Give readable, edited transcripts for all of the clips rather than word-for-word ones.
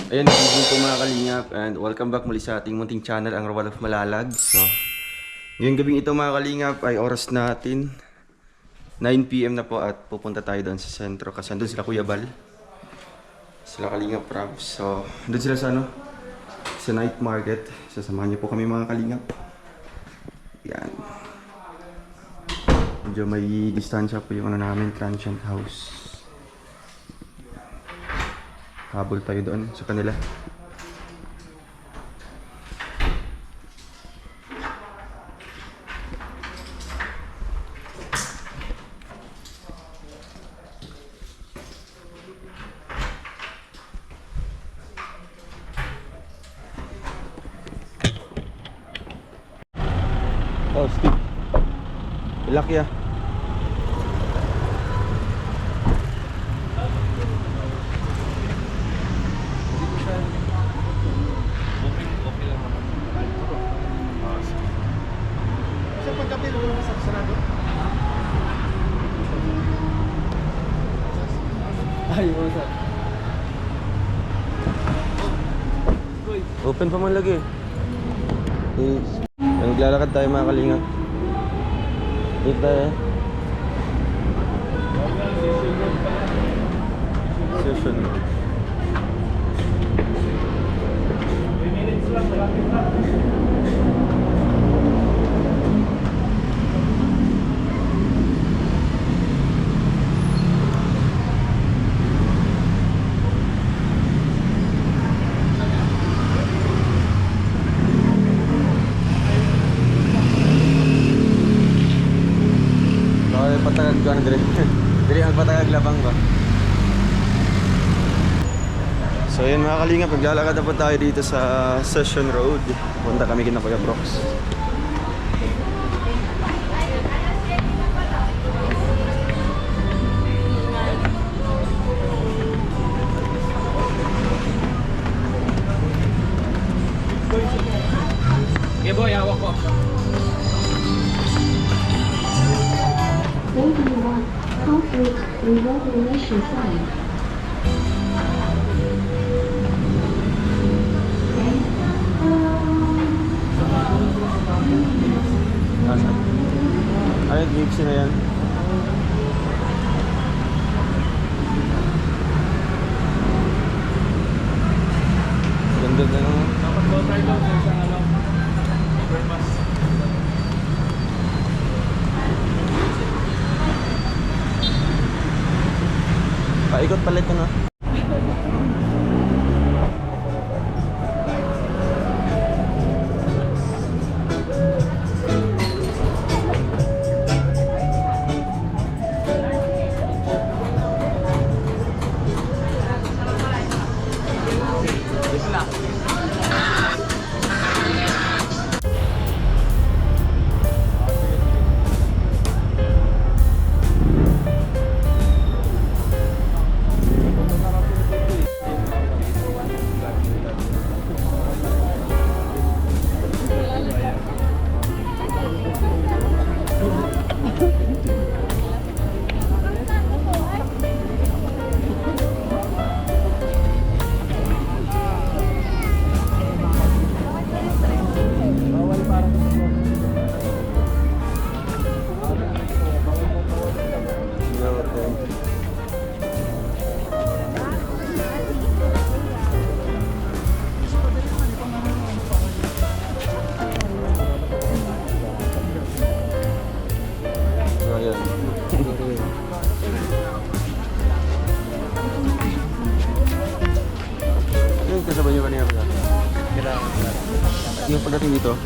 Ayan, good evening po mga kalingap and welcome back muli sa ating munting channel, ang Rawal of Malalag. So, ngayong gabing ito mga kalingap ay oras natin 9 PM na po at pupunta tayo doon sa sentro kasi andun sila Kuya Bal, sila Kalingap Rab. So, andun sila sa sa night market. Sasamahan niyo po kami mga kalingap. Yan. Medyo may distansya po yung namin, transient house. Habol tayo doon sa kanila. Oh, Steve. Ilaki ah. Open pa man lagi. Naglalakad tayo mga kalingap. Dito tayo. Session. Patagag ko na diri ang patagag labang ba. So yun mga kalingap, naglalakad na po tayo dito sa Session Road. Punta kami kina Kuya Brox. Okay boy, hawak ko. 81 conflict revelation sign. Nasaan? Ay, Gipsy na yan. Ganda na naman. Dapat go try doon sa isang overpass. Paikot palit ko na. Yung kasabay nyo kanina ba? Yung pagdating dito?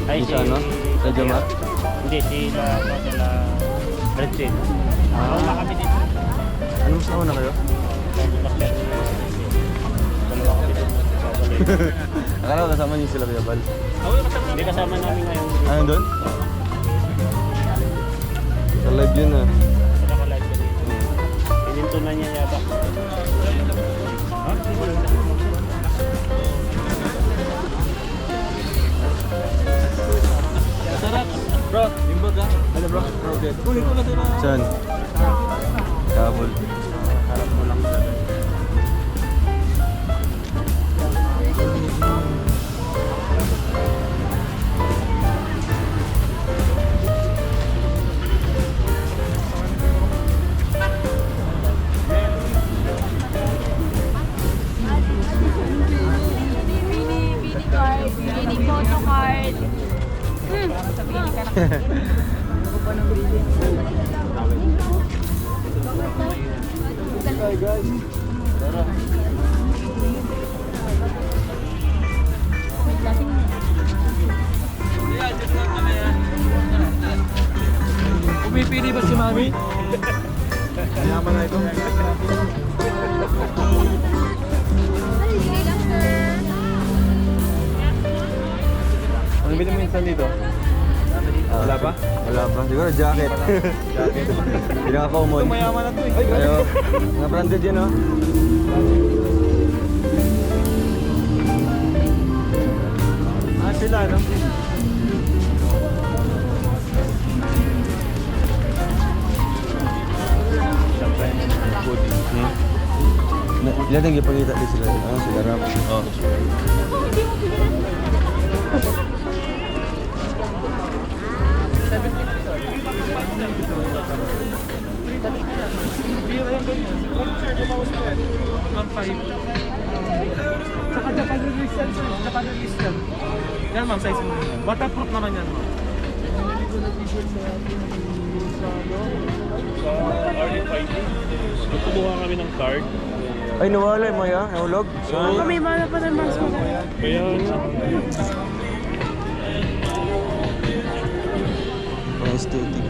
Ay, Yung sa ano? Sa Jamar? Hindi, sila Red Tail. Wala kami dito. Ano mas nauna kayo? Dalawa kami dito. Akala ko kasama niyo sila Kuya Bal. Hindi kasama namin ngayon. Ano doon? Sa live yun ah. Naka-live kami. Pininto na niya yata. Sarap. Bro, yung baga. Ano bro? Kunin ko na sila. Saan? Kabul. Harap mo lang. Pumipili ba si Mami? Mayaman na ito. Ano bilhin mo minsan dito? Wala pa? Wala pa. Siguro jacket. Jacket. Pinaka-common. Ito mayaman na to eh. Ay, Ayo. Mga branded yan, oh. sila, no? Ilan ang ipangita din sila? Ah, sila rap. Oh. Saka Japan release yan, sir. Japan release yan. Yan, ma'am, size mo yan. Waterproof naman yan, ma'am. Sa RFID, kumuha kami ng card. Ay, nawala yung maya. Nahulog. May mga pa ng mask mo. Kaya, Pang aesthetic.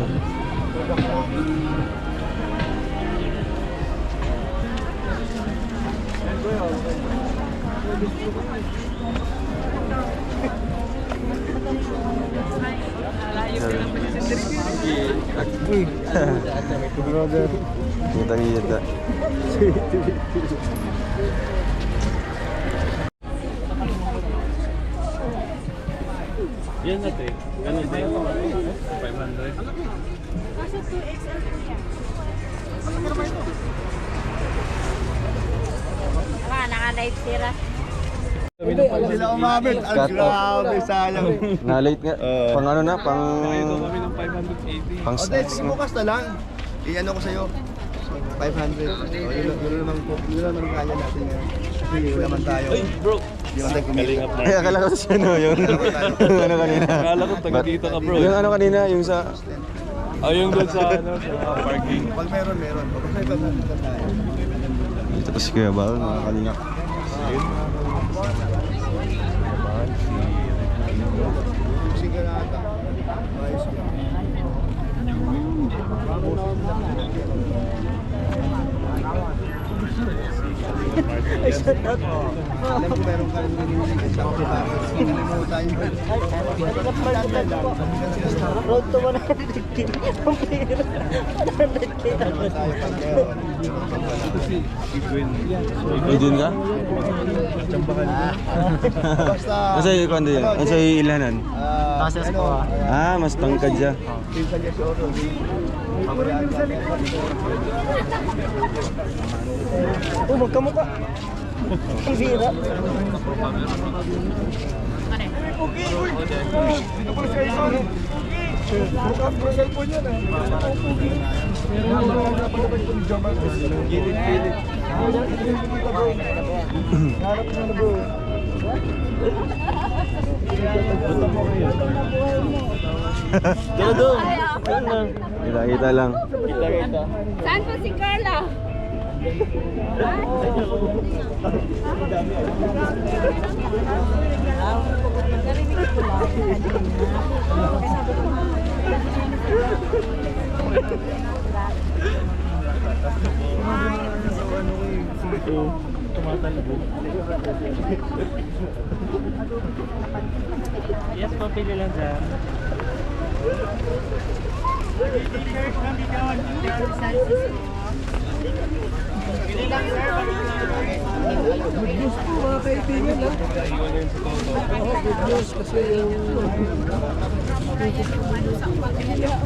brother. Kita-kita. Yan natin. Ano din? 500. Naka-live sira. Sila umabit. Ang Cut off. grabe, sayang. Na-late nga. Pang ano na? Pang... Ito kami ng 580. Pang O, dahil sige bukas na lang. I-ano ko sa'yo. 500. O, yun naman po. Yun naman kaya natin ngayon. Kasi yun naman tayo. Ay, bro. Hindi naman tayo kumita. Kalingap Ay, akala ko sa ano, yung ano kanina. Akala ko taga dito ka, bro. Yung ano kanina, yung sa... Ayun doon sa ano, sa parking. Pag meron, meron. Pag may pag tayo. Ito si Kuya Bal, mga kalingap. Kasi ka na ata. Ayos ka. Alam ko meron ka rin nililigay sa ako bakit. Nakalimutan yun. Road to 100k. Ang pira. 100k. Ay, dun ka? Basta, Nasa yung kwando yan? Nasa yung ilanan? Tasas ko Ah, mas tangkad siya. Pinsan niya si Oro. Oh, magkamukha. Ang pira. Kita-kita lang. Saan po si Carla? Yes, papili lang dyan.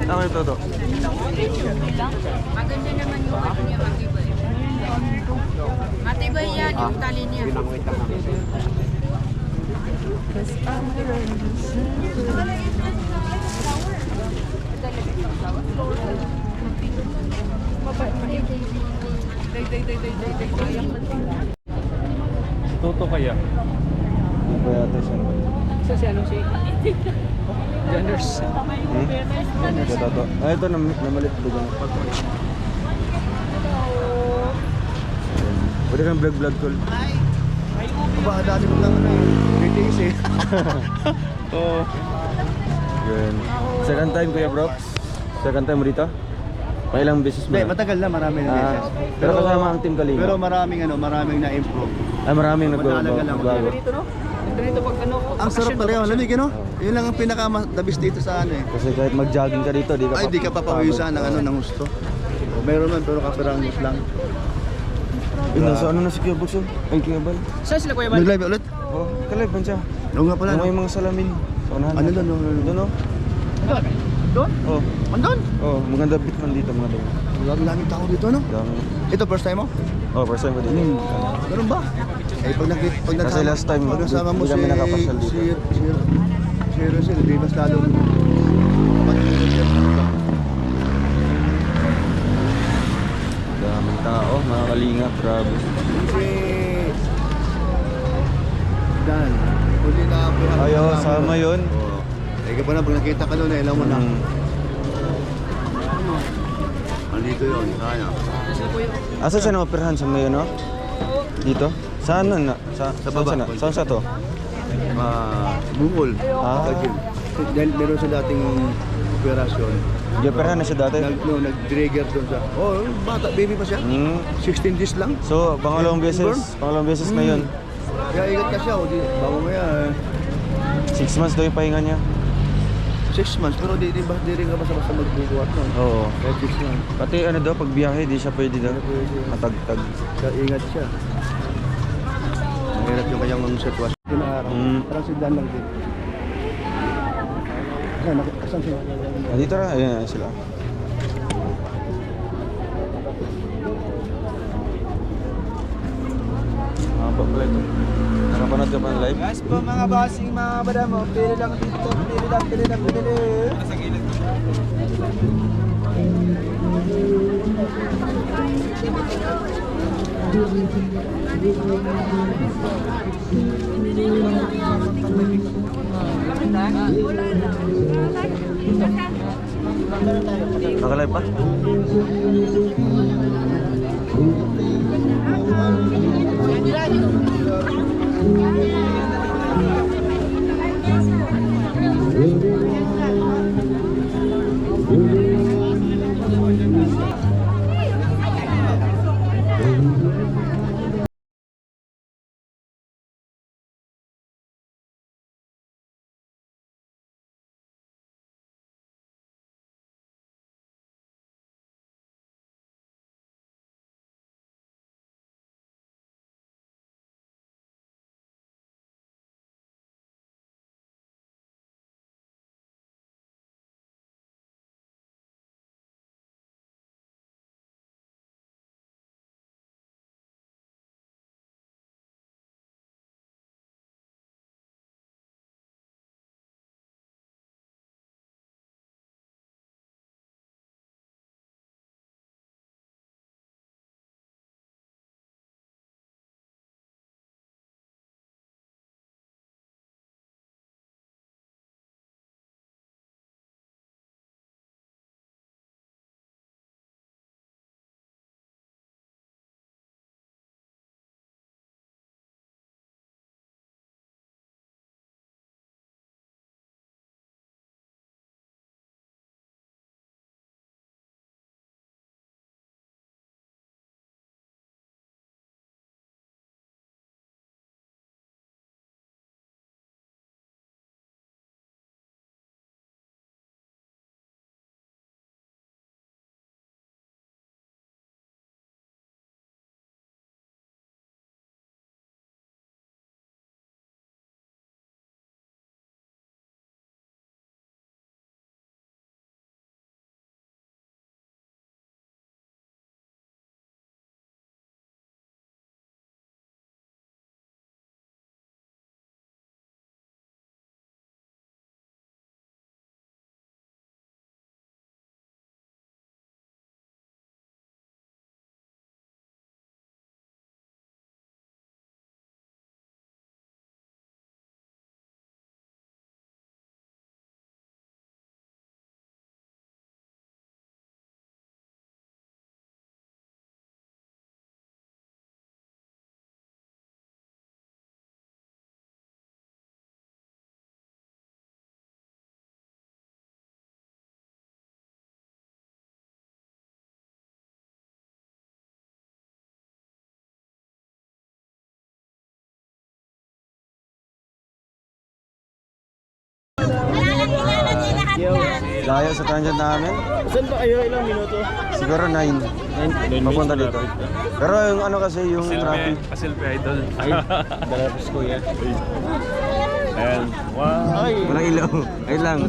Tama yung toto. Maganda naman yung ano niya, matibay. Matibay yan, yung tali niya. Toto kaya. Ano ba yata siya? Sa si ano si? Genders. Ito, ito. Ah, ito, namalit ko dyan. Pwede kang vlog call. Ba, dati mo lang ano eh. BTS eh. Oo. Yun. Second time, Kuya Brox? Second time mo dito? Pailang beses mo Hindi, na? matagal na maraming Ah, beses. pero kasama ang Team Kalinga? Pero maraming na-improve. Ay, maraming Madalaga lang. nagbago. Dito no? Dito pag ano, Ang sarap talaga, lamig no? Yun lang ang pinaka-the best dito sa ano eh. Kasi kahit mag-jogging ka dito, di ka Ay, di ka papawisan ng ano, ng gusto. O, meron man, pero kapirangos lang. Nasa ano na si Kuya Brox? Ay, Kuya Bal. saan sila kuya ba? Nag-live ulit? Oh, kalive man siya. Oo nga pala. Yung may No? mga salamin. Sa unahan Ano natin. doon? Doon, oh. Doon? Oh, Andun? oh, maganda bit man dito, mga doon. Daming tao dito, no? Dami. Ito, first time mo? Oh, first time ko dito. Ganun ba? Eh, pag Kasi last time, pag nasama mo hindi kami nakapasyal dito. si Rosel, di mas lalo. Daming tao, mga kalingap, grabe. Si Dan, huli na ako. Ayo, sama yun. Oo. Eh, pa na, pag nakita ka doon, alam mo na. Mm. Andito yun, sana. Asa siya na-operahan sa may ano? Dito? Saan na? Sa baba. Saan siya to? Bungol. Ah. Sa gym. Dahil meron sa dating operasyon. Di-operahan na siya dati? Nag-trigger doon sa, bata, baby pa siya. Mm. 16 days lang. So, pangalawang Burn? beses na yun. Kaya ingat ka siya, bago mo yan. 6 months daw yung pahinga niya. 6 months, pero di rin ka basta-basta magbubuhat nun. Oo. Kaya 6 months. Pati ano daw, pag biyahe, di siya pwede daw. Matagtag. Kaya ingat siya. Mahirap yung kanyang sitwasyon. Pinaharap. Parang si Dan lang din. Asan siya? Ah, dito na, ayan sila. Haba pala ito. Nakapanood ka pa ng live? Guys po mga bossing, mga madamo, pili lang dito, pili lang. Nakalive pa? Layo sa transient namin. Saan ba kayo? Ilang minuto? Siguro 9. Papunta dito. Pero yung ano kasi, yung traffic. Pasilpi idol. Ay, dalapos ko yan. Ayan. Wow. Ay. Walang ilaw. Ayun lang.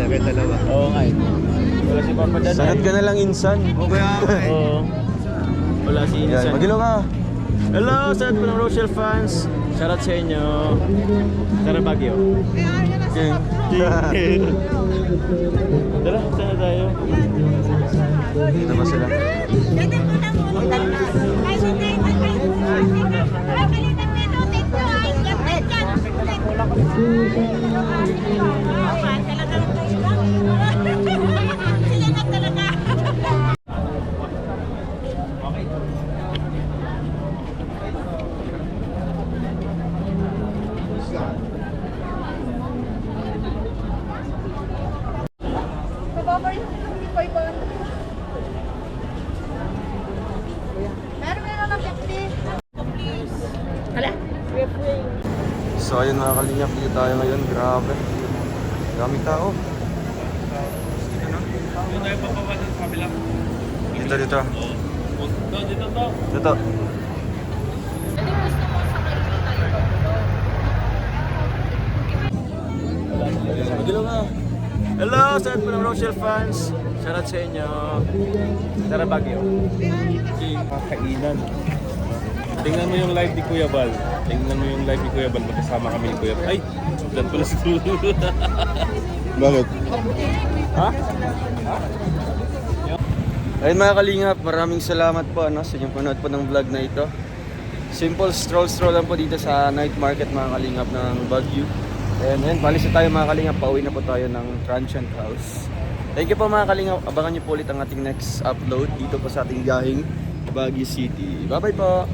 Kaya dalawa. Oo nga eh. Wala si Papa Dad. Sagat ka na lang insan. O kaya ako eh. Oo. Wala si Yan, Insan. magilo ka. Hello sa lahat po ng Rochelle fans. Shoutout sa inyo. Tara Baguio. Okay. Tara, saan na tayo? Dito ba sila? So ayun mga kalingap, dito tayo ngayon. Grabe. Daming tao. Dito tayo papawa sa kabila. Dito, dito. Dito to. Dito. Magilo nga. Hello sa lahat po ng Rochelle fans. Shoutout sa inyo. Tara Baguio. Kainan. Tingnan mo yung live ni Kuya Bal. Tingnan mo yung live ni Kuya Bal. Magkasama kami ni Kuya Bal. Ay! Dyan pala si Kuya. Bakit? Ha? Ayun mga kalingap, maraming salamat po sa inyong panood po ng vlog na ito. Simple stroll lang po dito sa night market mga kalingap ng Baguio. And ayun, balis na tayo mga kalingap, pauwi na po tayo ng Transient House. Thank you po mga kalingap, abangan niyo po ulit ang ating next upload dito po sa ating gahing Baguio City. Bye bye po!